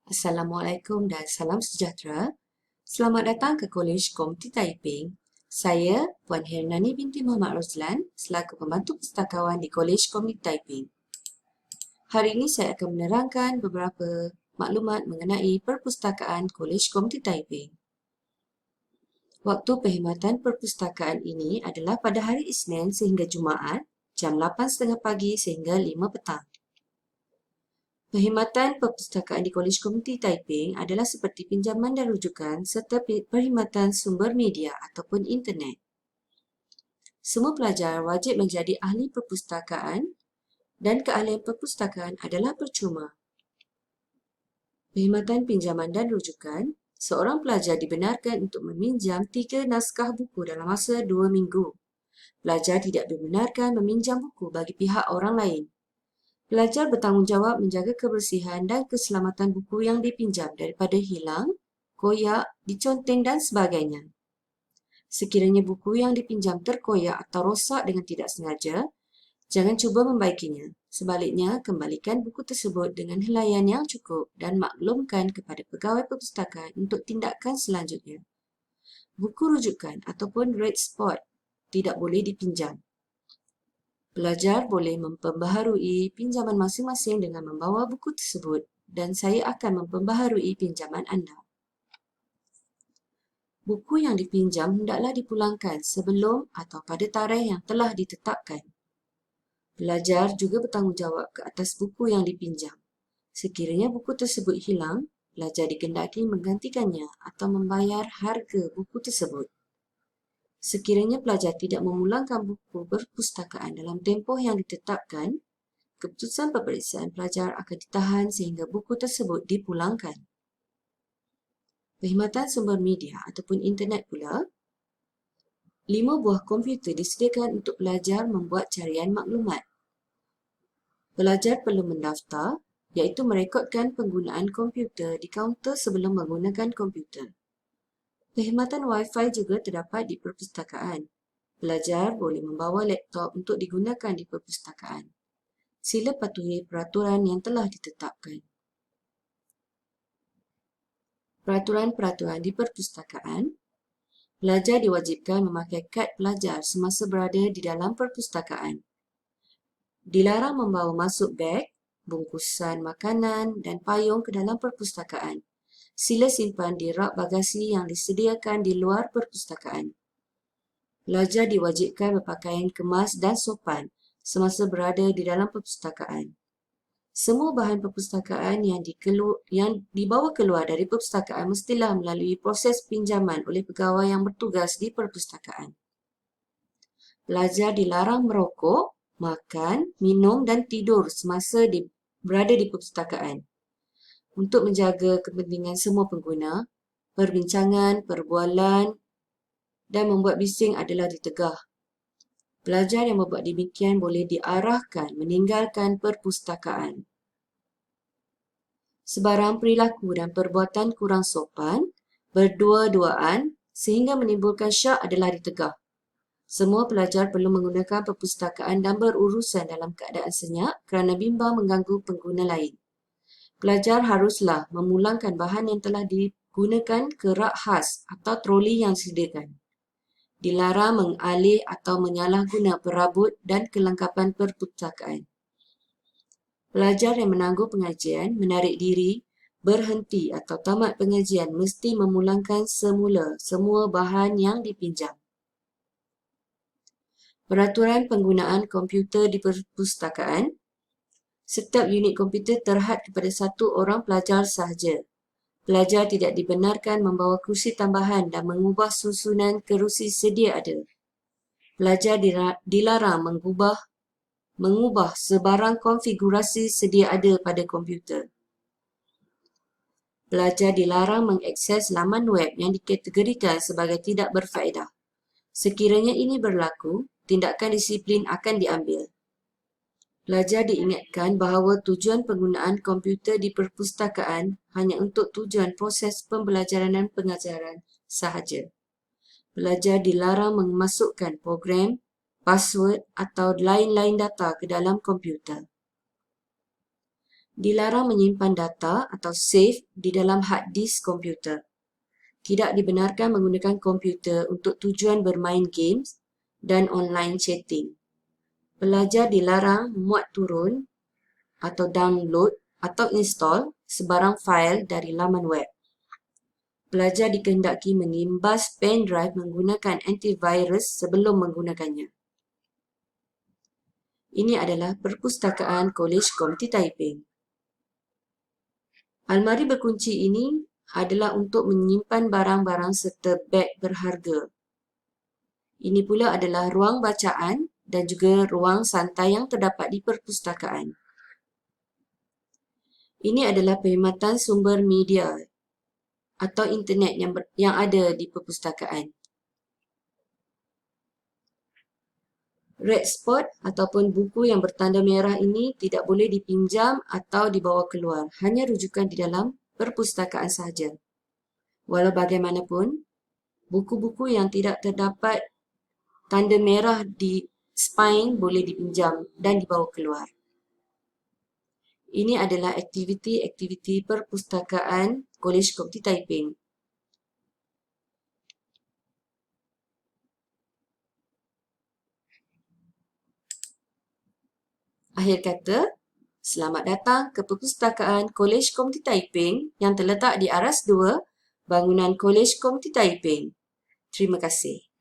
Assalamualaikum dan salam sejahtera. Selamat datang ke Kolej Komuniti Taiping. Saya Puan Hernani binti Muhammad Rozlan selaku pembantu pustakawan di Kolej Komuniti Taiping. Hari ini saya akan menerangkan beberapa maklumat mengenai perpustakaan Kolej Komuniti Taiping. Waktu perkhidmatan perpustakaan ini adalah pada hari Isnin sehingga Jumaat, jam 8.30 pagi sehingga 5 petang. Perkhidmatan perpustakaan di Kolej Komuniti Taiping adalah seperti pinjaman dan rujukan serta perkhidmatan sumber media ataupun internet. Semua pelajar wajib menjadi ahli perpustakaan dan keahlian perpustakaan adalah percuma. Perkhidmatan pinjaman dan rujukan, seorang pelajar dibenarkan untuk meminjam 3 naskah buku dalam masa 2 minggu. Pelajar tidak dibenarkan meminjam buku bagi pihak orang lain. Pelajar bertanggungjawab menjaga kebersihan dan keselamatan buku yang dipinjam daripada hilang, koyak, diconteng dan sebagainya. Sekiranya buku yang dipinjam terkoyak atau rosak dengan tidak sengaja, jangan cuba membaikinya. Sebaliknya, kembalikan buku tersebut dengan helaian yang cukup dan maklumkan kepada pegawai perpustakaan untuk tindakan selanjutnya. Buku rujukan ataupun red spot tidak boleh dipinjam. Pelajar boleh memperbaharui pinjaman masing-masing dengan membawa buku tersebut dan saya akan memperbaharui pinjaman anda. Buku yang dipinjam hendaklah dipulangkan sebelum atau pada tarikh yang telah ditetapkan. Pelajar juga bertanggungjawab ke atas buku yang dipinjam. Sekiranya buku tersebut hilang, pelajar dikendaki menggantikannya atau membayar harga buku tersebut. Sekiranya pelajar tidak memulangkan buku perpustakaan dalam tempoh yang ditetapkan, keputusan peperiksaan pelajar akan ditahan sehingga buku tersebut dipulangkan. Perkhidmatan sumber media ataupun internet pula, 5 buah komputer disediakan untuk pelajar membuat carian maklumat. Pelajar perlu mendaftar, iaitu merekodkan penggunaan komputer di kaunter sebelum menggunakan komputer. Perkhidmatan Wi-Fi juga terdapat di perpustakaan. Pelajar boleh membawa laptop untuk digunakan di perpustakaan. Sila patuhi peraturan yang telah ditetapkan. Peraturan-peraturan di perpustakaan, pelajar diwajibkan memakai kad pelajar semasa berada di dalam perpustakaan. Dilarang membawa masuk beg, bungkusan makanan dan payung ke dalam perpustakaan. Sila simpan di rak bagasi yang disediakan di luar perpustakaan. Pelajar diwajibkan berpakaian kemas dan sopan semasa berada di dalam perpustakaan. Semua bahan perpustakaan yang dibawa keluar dari perpustakaan mestilah melalui proses pinjaman oleh pegawai yang bertugas di perpustakaan. Pelajar dilarang merokok, makan, minum dan tidur semasa berada di perpustakaan. Untuk menjaga kepentingan semua pengguna, perbincangan, perbualan dan membuat bising adalah ditegah. Pelajar yang membuat demikian boleh diarahkan meninggalkan perpustakaan. Sebarang perilaku dan perbuatan kurang sopan, berdua-duaan sehingga menimbulkan syak adalah ditegah. Semua pelajar perlu menggunakan perpustakaan dan berurusan dalam keadaan senyap kerana bimbang mengganggu pengguna lain. Pelajar haruslah memulangkan bahan yang telah digunakan ke rak khas atau troli yang disediakan. Dilarang mengalih atau menyalahguna perabot dan kelengkapan perpustakaan. Pelajar yang menangguh pengajian, menarik diri, berhenti atau tamat pengajian mesti memulangkan semula semua bahan yang dipinjam. Peraturan penggunaan komputer di perpustakaan, setiap unit komputer terhad kepada 1 orang pelajar sahaja. Pelajar tidak dibenarkan membawa kerusi tambahan dan mengubah susunan kerusi sedia ada. Pelajar dilarang mengubah sebarang konfigurasi sedia ada pada komputer. Pelajar dilarang mengakses laman web yang dikategorikan sebagai tidak berfaedah. Sekiranya ini berlaku, tindakan disiplin akan diambil. Pelajar diingatkan bahawa tujuan penggunaan komputer di perpustakaan hanya untuk tujuan proses pembelajaran dan pengajaran sahaja. Pelajar dilarang memasukkan program, password atau lain-lain data ke dalam komputer. Dilarang menyimpan data atau save di dalam hard disk komputer. Tidak dibenarkan menggunakan komputer untuk tujuan bermain games dan online chatting. Pelajar dilarang memuat turun atau download atau install sebarang fail dari laman web. Pelajar dikehendaki menimbas pen drive menggunakan antivirus sebelum menggunakannya. Ini adalah Perpustakaan Kolej Komuniti Taiping. Almari berkunci ini adalah untuk menyimpan barang-barang serta beg berharga. Ini pula adalah ruang bacaan dan juga ruang santai yang terdapat di perpustakaan. Ini adalah perkhidmatan sumber media atau internet yang ada di perpustakaan. Red spot ataupun buku yang bertanda merah ini tidak boleh dipinjam atau dibawa keluar, hanya rujukan di dalam perpustakaan sahaja. Walau bagaimanapun, buku-buku yang tidak terdapat tanda merah di spine boleh dipinjam dan dibawa keluar. Ini adalah aktiviti-aktiviti perpustakaan Kolej Komuniti Taiping. Akhir kata, selamat datang ke Perpustakaan Kolej Komuniti Taiping yang terletak di Aras 2, bangunan Kolej Komuniti Taiping. Terima kasih.